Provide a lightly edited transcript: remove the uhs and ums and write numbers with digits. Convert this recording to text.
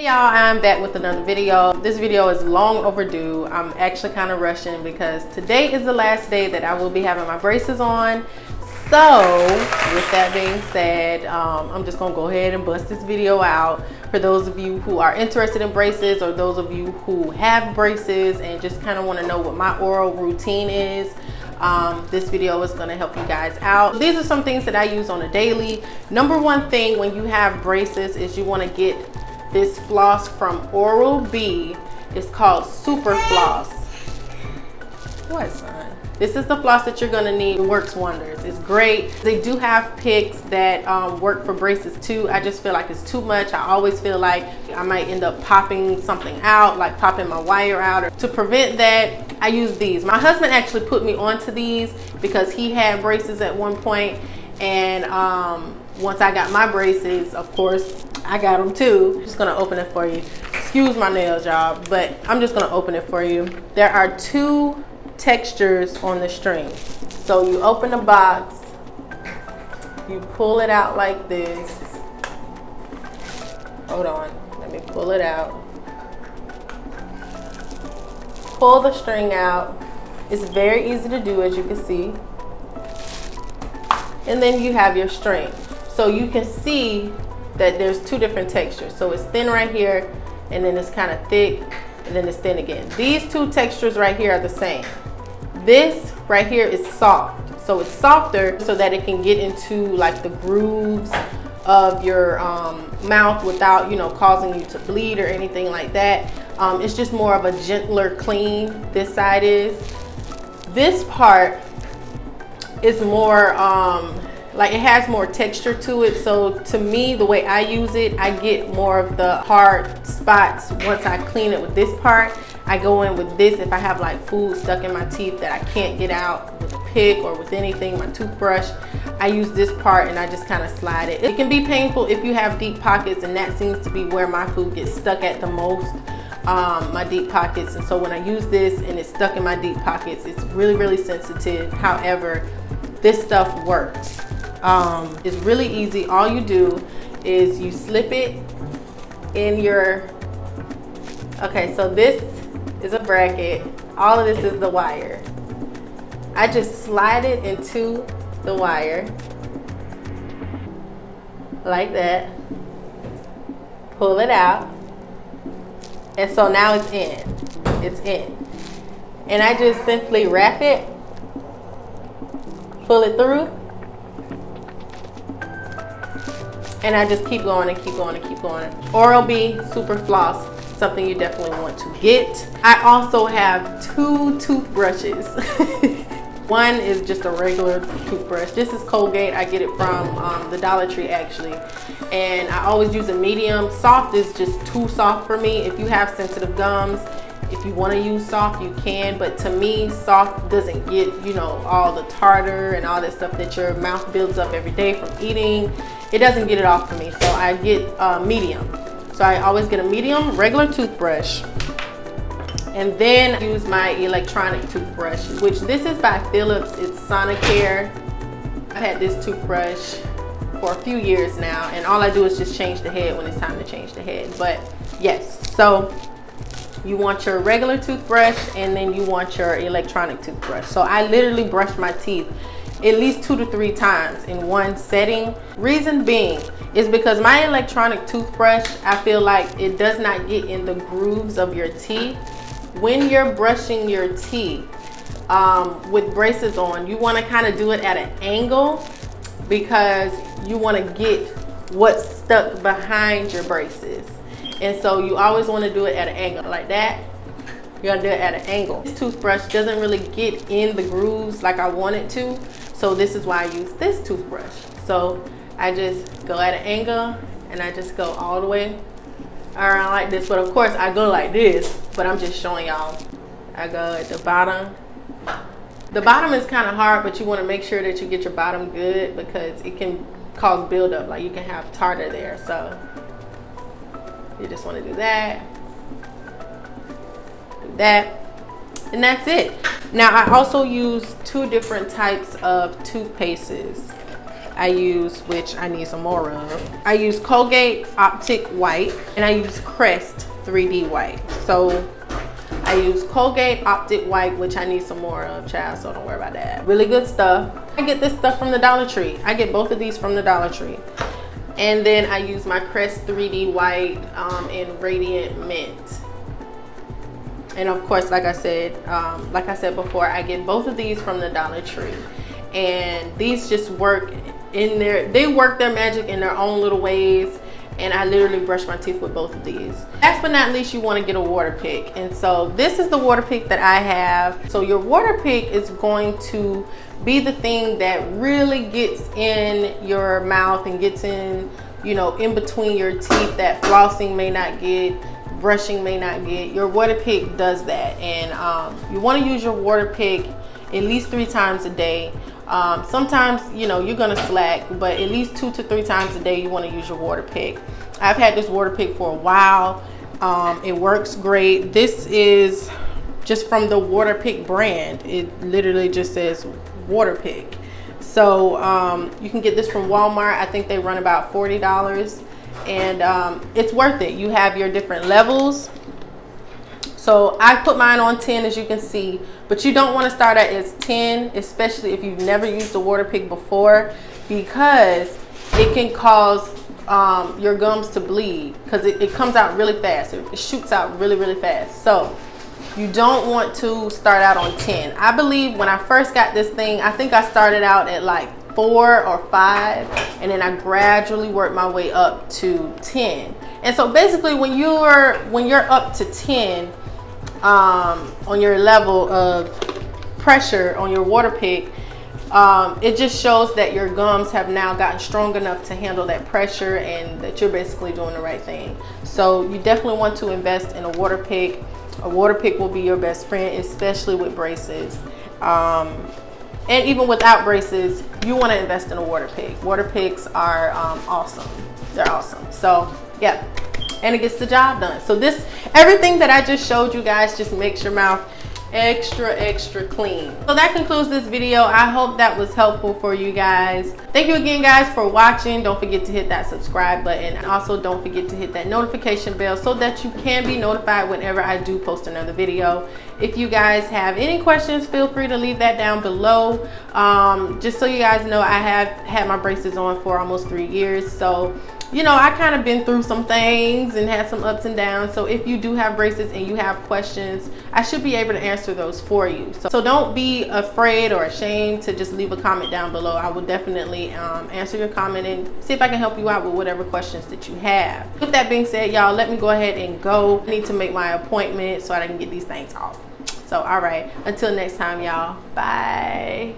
y'all, I'm back with another video. This video is long overdue. I'm actually kind of rushing because today is the last day that I will be having my braces on. So with that being said, I'm just gonna go ahead and bust this video out for those of you who are interested in braces or those of you who have braces and just kind of want to know what my oral routine is. This video is going to help you guys out. These are some things that I use on a daily. Number one thing when you have braces is you want to get this floss from Oral-B. It's called Super Floss. What, son? This is the floss that you're gonna need. It works wonders. It's great. They do have picks that work for braces too. I just feel like it's too much. I always feel like I might end up popping something out, like popping my wire out. To prevent that, I use these. My husband actually put me onto these because he had braces at one point, and once I got my braces, of course, I got them too. I'm just gonna open it for you. Excuse my nails, y'all, but I'm just gonna open it for you. There are two textures on the string. So you open the box, you pull it out like this. Hold on, let me pull it out. Pull the string out. It's very easy to do, as you can see. And then you have your string. So you can see that there's two different textures. So it's thin right here, and then it's kind of thick, and then it's thin again. These two textures right here are the same. This right here is soft, so it's softer so that it can get into like the grooves of your mouth without, you know, causing you to bleed or anything like that. It's just more of a gentler clean, this side is. This part is more like it has more texture to it. So to me, the way I use it, I get more of the hard spots once I clean it with this part. I go in with this if I have like food stuck in my teeth that I can't get out with a pick or with anything, my toothbrush. I use this part and I just kind of slide it. It can be painful if you have deep pockets, and that seems to be where my food gets stuck at the most, my deep pockets. And so when I use this and it's stuck in my deep pockets, it's really, really sensitive. However, this stuff works. It's really easy. All you do is you slip it in your, okay, so this is a bracket. All of this is the wire. I just slide it into the wire like that, pull it out, and so now it's in. And I just simply wrap it, pull it through, and I just keep going and keep going and keep going. Oral-B Super Floss, something you definitely want to get. I also have two toothbrushes. One is just a regular toothbrush. This is Colgate. I get it from the Dollar Tree actually. And I always use a medium. Soft is just too soft for me. If you have sensitive gums, if you want to use soft, you can. But to me, soft doesn't get, you know, all the tartar and all that stuff that your mouth builds up every day from eating. It doesn't get it off for me. So I get medium. So I always get a medium regular toothbrush, and then I use my electronic toothbrush, which this is by Philips. It's Sonicare. I've had this toothbrush for a few years now, and all I do is just change the head when it's time to change the head. But yes, so you want your regular toothbrush and then you want your electronic toothbrush. So I literally brush my teeth at least 2 to 3 times in one setting. Reason being is because my electronic toothbrush, I feel like it does not get in the grooves of your teeth. When you're brushing your teeth with braces on, you want to kind of do it at an angle because you want to get what's stuck behind your braces. And so you always want to do it at an angle like that. You're gonna do it at an angle. This toothbrush doesn't really get in the grooves like I want it to. So this is why I use this toothbrush. So I just go at an angle and I just go all the way around like this. But of course I go like this, but I'm just showing y'all. I go at the bottom. The bottom is kind of hard, but you want to make sure that you get your bottom good because it can cause buildup. Like you can have tartar there. So you just want to do that. Do that. And that's it. Now I also use 2 different types of toothpastes. I use, which I need some more of, I use Colgate Optic White, and I use Crest 3D White. So I use Colgate Optic White, which I need some more of, child, so don't worry about that. Really good stuff. I get this stuff from the Dollar Tree. I get both of these from the Dollar Tree. And then I use my Crest 3D White in Radiant Mint. And of course, like I said before, I get both of these from the Dollar Tree. And these just work in their, they work their magic in their own little ways. And I literally brush my teeth with both of these. Last but not least, you want to get a water pick. And so this is the water pick that I have. So your water pick is going to be the thing that really gets in your mouth and gets in, you know, in between your teeth that flossing may not get, brushing may not get. Your water pick does that. And you want to use your water pick at least 3 times a day. Sometimes, you know, you're gonna slack, but at least 2 to 3 times a day you want to use your water pick. I've had this water pick for a while. It works great. This is just from the Water Pick brand. It literally just says water pick. So you can get this from Walmart. I think they run about $40, and it's worth it. You have your different levels. So I put mine on 10, as you can see, but you don't want to start at as 10, especially if you've never used a water pick before, because it can cause your gums to bleed, because it comes out really fast. It shoots out really, really fast. So you don't want to start out on 10. I believe when I first got this thing, I think I started out at like 4 or 5, and then I gradually worked my way up to 10. And so basically when you're up to 10, on your level of pressure on your water pick, it just shows that your gums have now gotten strong enough to handle that pressure and that you're basically doing the right thing. So you definitely want to invest in a water pick. A water pick will be your best friend, especially with braces. And even without braces, you want to invest in a water pick. Water picks are awesome. They're awesome. So yeah. And it gets the job done. So this, everything that I just showed you guys just makes your mouth extra clean. So that concludes this video. I hope that was helpful for you guys. Thank you again, guys, for watching. Don't forget to hit that subscribe button, and also don't forget to hit that notification bell so that you can be notified whenever I do post another video. If you guys have any questions, feel free to leave that down below. Just so you guys know, I have had my braces on for almost 3 years, so you know, I kind of been through some things and had some ups and downs. So if you do have braces and you have questions, I should be able to answer those for you. So don't be afraid or ashamed to just leave a comment down below. I will definitely answer your comment and see if I can help you out with whatever questions that you have. With that being said, y'all, let me go ahead and go. I need to make my appointment so I can get these things off. So, all right, until next time, y'all, bye.